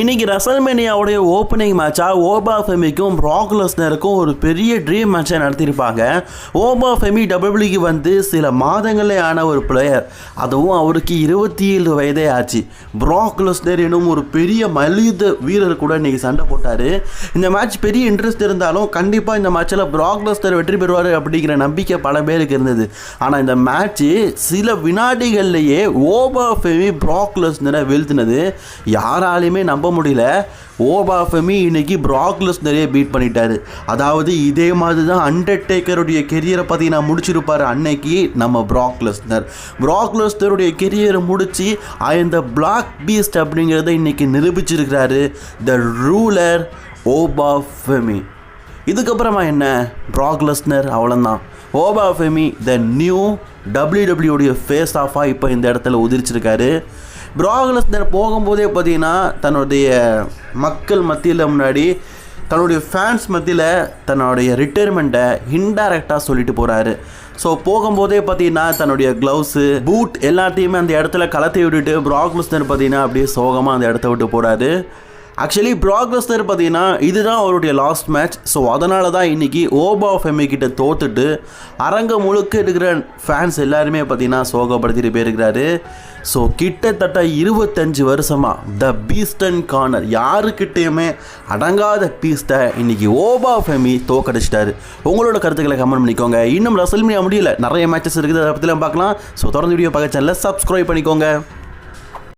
இன்றைக்கி ரெசல்மேனியாவுடைய ஓப்பனிங் மேட்சாக ஓபா ஃபெமிக்கும் ப்ராக் லெஸ்னருக்கும் ஒரு பெரிய ட்ரீம் மேட்சை நடத்தியிருப்பாங்க. ஓபா ஃபெமி டபிள்யூக்கு வந்து சில மாதங்களே ஆன ஒரு பிளேயர், அதுவும் அவருக்கு 27 வயதே ஆச்சு. ப்ராக் லெஸ்னர் எனும் ஒரு பெரிய மல்யுத்த வீரர் கூட இன்றைக்கி சண்டை போட்டார். இந்த மேட்ச் பெரிய இன்ட்ரெஸ்ட் இருந்தாலும் கண்டிப்பாக இந்த மேட்சில் ப்ராக் லெஸ்னர் வெற்றி பெறுவார் அப்படிங்கிற நம்பிக்கை பல பேருக்கு இருந்தது. ஆனால் இந்த மேட்ச்சு சில வினாடிகள்லேயே ஓபா ஃபெமி ப்ராக் லெஸ்னரை வீழ்த்தினது யாராலையுமே நம்ப முடியல. ஓபா ஃபெமி இன்னைக்கு ப்ராக் லெஸ்னரையே பீட் பண்ணிட்டாரு. அதாவது இதே மாதிரி தான் அண்டர்டேக்கருடைய கெரியரை பற்றி நான் முடிச்சிருப்பார் அன்னைக்கு நம்ம ப்ராக் லெஸ்னர். ப்ராக் லெஸ்னருடைய கெரியரை முடித்து அந்த பிளாக் பீஸ்ட் அப்படிங்கிறத இன்னைக்கு நிரூபிச்சிருக்கிறாரு த ரூலர் ஓபா ஃபெமி. இதுக்கப்புறமா என்ன, ப்ராக் லெஸ்னர் அவ்வளோதான். Oba Femi the new WWE face ஆஃபாக இப்போ இந்த இடத்துல உதிரிச்சிருக்காரு. ப்ராக் லெஸ்னர் போகும்போதே பார்த்தீங்கன்னா தன்னுடைய மக்கள் மத்தியில் முன்னாடி தன்னுடைய ஃபேன்ஸ் மத்தியில் தன்னுடைய ரிட்டையர்மெண்ட்டை இன்டைரக்டாக சொல்லிட்டு போகிறாரு. ஸோ போகும்போதே பார்த்தீங்கன்னா தன்னுடைய க்ளவுஸு பூட் எல்லாத்தையுமே அந்த இடத்துல கலத்தி விட்டுட்டு ப்ராக் லெஸ்னர் பார்த்தீங்கன்னா அப்படியே சோகமாக அந்த இடத்த விட்டு போகிறாரு. ஆக்சுவலி ப்ராக் லெஸ்னர் பார்த்தீங்கன்னா இதுதான் அவருடைய லாஸ்ட் மேட்ச். ஸோ அதனால தான் இன்றைக்கி ஓபா ஃபெமி கிட்ட தோத்துட்டு அரங்க முழுக்க இருக்கிற ஃபேன்ஸ் எல்லாருமே பார்த்தீங்கன்னா சோகப்படுத்திட்டு போயிருக்கிறாரு. ஸோ கிட்டத்தட்ட 25 வருஷமாக த பீஸ்ட் அண்ட் கார்னர் யாருக்கிட்டேயுமே அடங்காத பீஸ்ட்டை இன்றைக்கி ஓபா ஃபெமி தோக்கடிச்சிட்டாரு. உங்களோட கருத்துக்களை கமெண்ட் பண்ணிக்கோங்க. இன்னும் ரெசல்மேனியா முடியல, நிறைய மேட்சஸ் இருக்குது, அதை பற்றிலாம் பார்க்கலாம். ஸோ தொடர்ந்து வீடியோ பார்க்க சேனலை சப்ஸ்கிரைப் பண்ணிக்கோங்க.